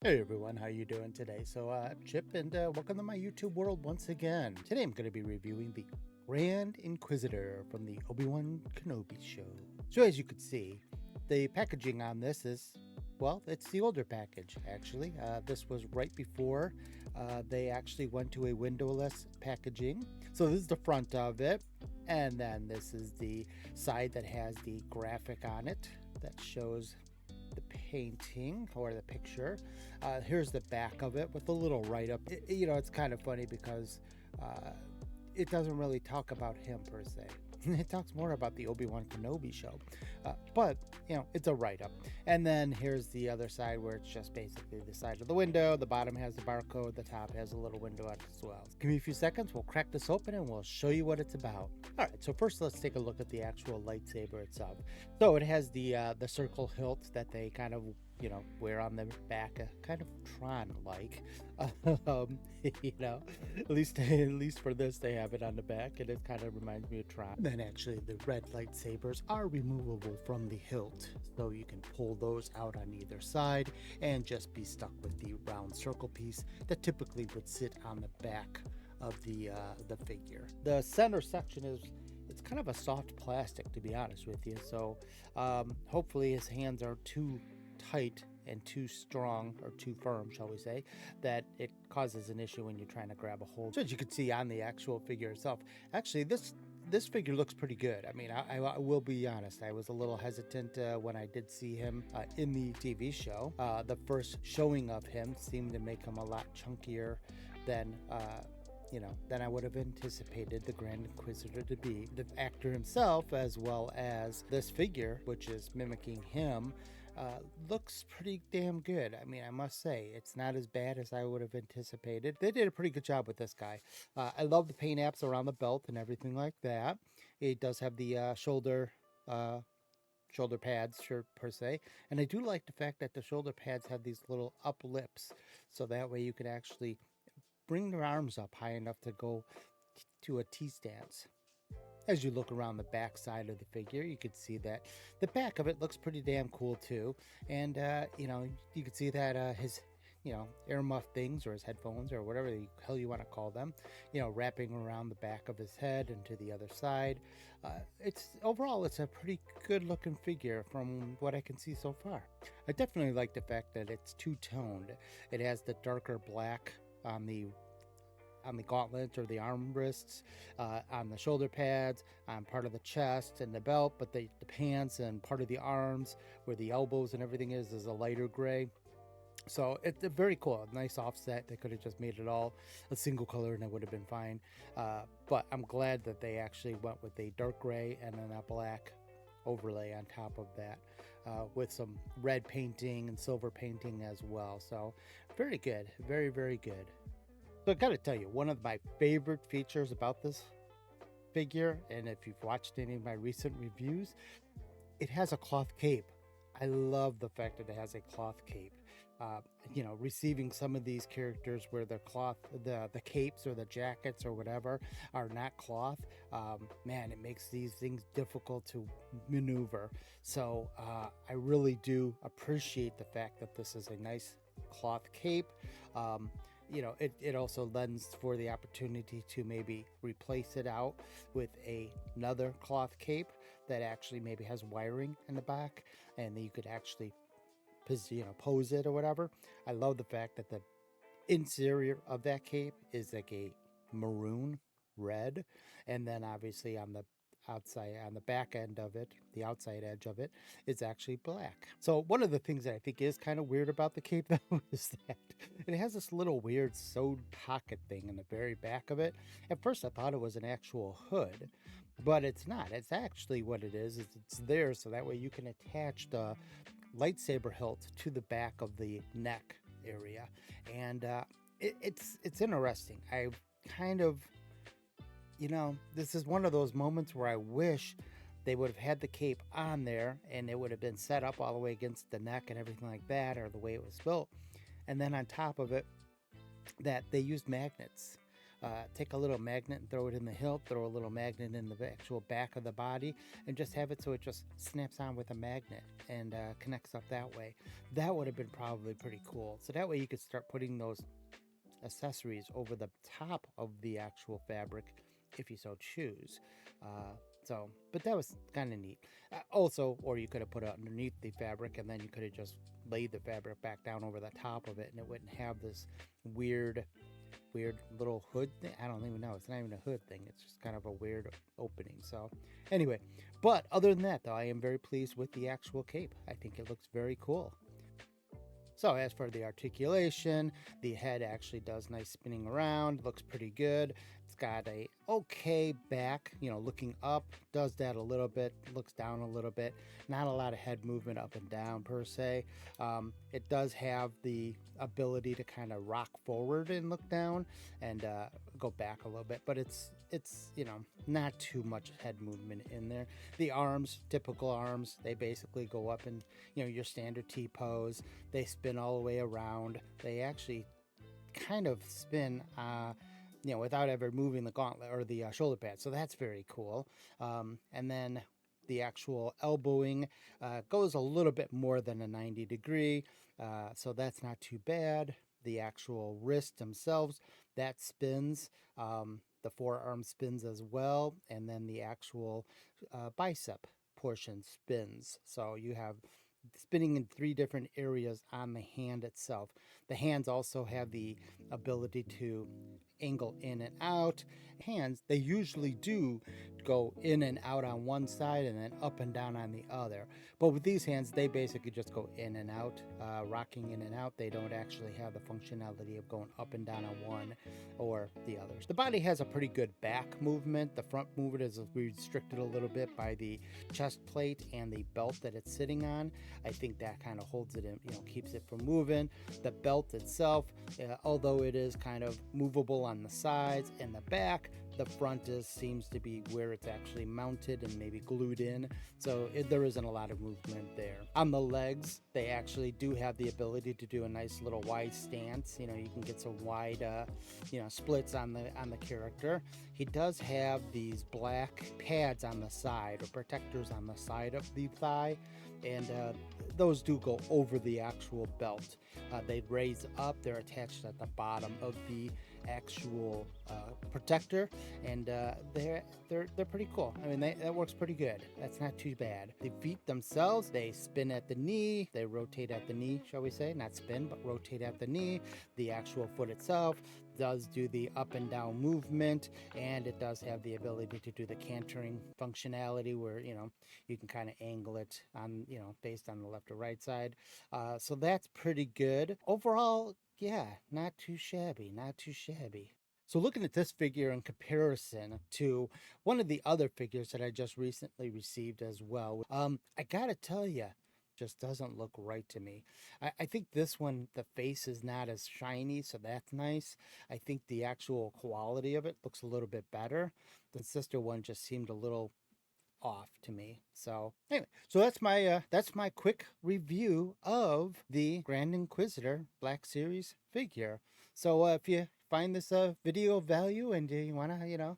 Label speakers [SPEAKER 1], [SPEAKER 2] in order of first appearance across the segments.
[SPEAKER 1] Hey everyone, how you doing today? I'm Chip, and welcome to my YouTube world once again. Today I'm going to be reviewing the Grand Inquisitor from the Obi-Wan Kenobi show. So as you can see, the packaging on this is, well, it's the older package actually. This was right before they actually went to a windowless packaging. So this is the front of it, and then this is the side that has the graphic on it that shows the painting or the picture. Here's the back of it with a little write-up. It's kind of funny because it doesn't really talk about him per se. It talks more about the Obi-Wan Kenobi show, but it's a write-up. And then here's the other side where it's just basically the side of the window. The bottom has the barcode, the top has a little window on it as well. Give me a few seconds, we'll crack this open and we'll show you what it's about. All right, so first let's take a look at the actual lightsaber itself. So it has the circle hilt that they kind of wear on the back, kind of Tron-like. At least for this, they have it on the back, and it kind of reminds me of Tron. And then actually, the red lightsabers are removable from the hilt, so you can pull those out on either side and just be stuck with the round circle piece that typically would sit on the back of the figure. The center section it's kind of a soft plastic, to be honest with you. So hopefully his hands are too tight and too strong, or too firm, shall we say, that it causes an issue when you're trying to grab a hold. So as you can see on the actual figure itself, actually this figure looks pretty good. I mean, I will be honest, I was a little hesitant when I did see him in the TV show. The first showing of him seemed to make him a lot chunkier than than I would have anticipated the Grand Inquisitor to be. The actor himself, as well as this figure, which is mimicking him, looks pretty damn good. I mean, I must say, it's not as bad as I would have anticipated. They did a pretty good job with this guy. I love the paint apps around the belt and everything like that. It does have the shoulder pads, per se, and I do like the fact that the shoulder pads have these little up lips, so that way you can actually bring your arms up high enough to go to a T-stance. As you look around the back side of the figure, you can see that the back of it looks pretty damn cool too. And, you can see that his, ear muff things, or his headphones, or whatever the hell you want to call them, wrapping around the back of his head and to the other side. Overall, it's a pretty good looking figure from what I can see so far. I definitely like the fact that it's two-toned. It has the darker black on the gauntlets or the arm wrists, on the shoulder pads, on part of the chest and the belt, but the pants and part of the arms where the elbows and everything is a lighter gray. So it's very cool, nice offset. They could have just made it all a single color and it would have been fine, but I'm glad that they actually went with a dark gray and then a black overlay on top of that, with some red painting and silver painting as well. So very good, very, very good. So I gotta tell you, one of my favorite features about this figure, and if you've watched any of my recent reviews, it has a cloth cape. I love the fact that it has a cloth cape. Receiving some of these characters where the cloth, the capes or the jackets or whatever are not cloth, man, it makes these things difficult to maneuver. So I really do appreciate the fact that this is a nice cloth cape. It also lends for the opportunity to maybe replace it out with another cloth cape that actually maybe has wiring in the back, and then you could actually pose it or whatever. I love the fact that the interior of that cape is like a maroon red, and then obviously on the outside, on the back end of it, the outside edge of it, is actually black. So one of the things that I think is kind of weird about the cape though is that it has this little weird sewed pocket thing in the very back of it. At first I thought it was an actual hood, but it's not. It's actually what it is it's there so that way you can attach the lightsaber hilt to the back of the neck area. And it's interesting. I kind of, this is one of those moments where I wish they would have had the cape on there and it would have been set up all the way against the neck and everything like that, or the way it was built. And then on top of it, that they used magnets take a little magnet and throw it in the hilt, throw a little magnet in the actual back of the body, and just have it so it just snaps on with a magnet and connects up that way. That would have been probably pretty cool. So that way you could start putting those accessories over the top of the actual fabric if you so choose. But that was kind of neat. Also, or you could have put it underneath the fabric and then you could have just laid the fabric back down over the top of it and it wouldn't have this weird little hood thing. I don't even know. It's not even a hood thing. It's just kind of a weird opening. So anyway, but other than that though, I am very pleased with the actual cape. I think it looks very cool. So as for the articulation, the head actually does nice spinning around, looks pretty good. It's got a okay back, looking up, does that a little bit, looks down a little bit. Not a lot of head movement up and down per se. It does have the ability to kind of rock forward and look down and go back a little bit, but it's not too much head movement in there. The arms, typical arms, they basically go up in your standard T pose. They spin all the way around. They actually kind of spin without ever moving the gauntlet or the shoulder pad, so that's very cool. And then the actual elbowing goes a little bit more than a 90 degree, so that's not too bad. The actual wrist themselves, that spins. The forearm spins as well, and then the actual bicep portion spins. So you have spinning in 3 different areas on the hand itself. The hands also have the ability to angle in and out. Hands, they usually do go in and out on one side and then up and down on the other. But with these hands, they basically just go in and out, rocking in and out. They don't actually have the functionality of going up and down on one or the others. The body has a pretty good back movement. The front movement is restricted a little bit by the chest plate and the belt that it's sitting on. I think that kind of holds it in, keeps it from moving. The belt itself, although it is kind of movable on the sides and the back, the front seems to be where it's actually mounted and maybe glued in, so there isn't a lot of movement there. On the legs, they actually do have the ability to do a nice little wide stance. You can get some wide splits on the character. He does have these black pads on the side, or protectors on the side of the thigh, and those do go over the actual belt. They raise up, they're attached at the bottom of the actual protector, and they're pretty cool. I mean, that works pretty good. That's not too bad. The feet themselves, they spin at the knee, they rotate at the knee, shall we say, not spin but rotate at the knee. The actual foot itself does do the up and down movement, and it does have the ability to do the cantering functionality where you can kind of angle it on based on the left or right side. So that's pretty good overall. Yeah, not too shabby, not too shabby. So looking at this figure in comparison to one of the other figures that I just recently received as well, I gotta tell you, just doesn't look right to me. I think this one, the face is not as shiny, so that's nice. I think the actual quality of it looks a little bit better. The sister one just seemed a little off to me. So anyway, so that's my quick review of the Grand Inquisitor Black Series figure. So if you find this video of value and you want to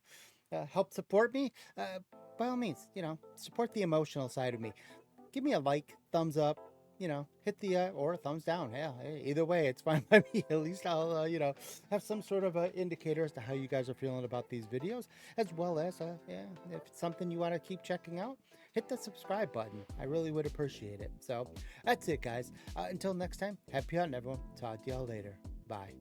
[SPEAKER 1] help support me, by all means, support the emotional side of me. Give me a like, thumbs up, hit the or thumbs down. Yeah, either way, it's fine by me. At least I'll have some sort of indicator as to how you guys are feeling about these videos, as well as if it's something you want to keep checking out, hit the subscribe button. I really would appreciate it. So that's it, guys. Until next time, happy hunting, everyone. Talk to y'all later. Bye.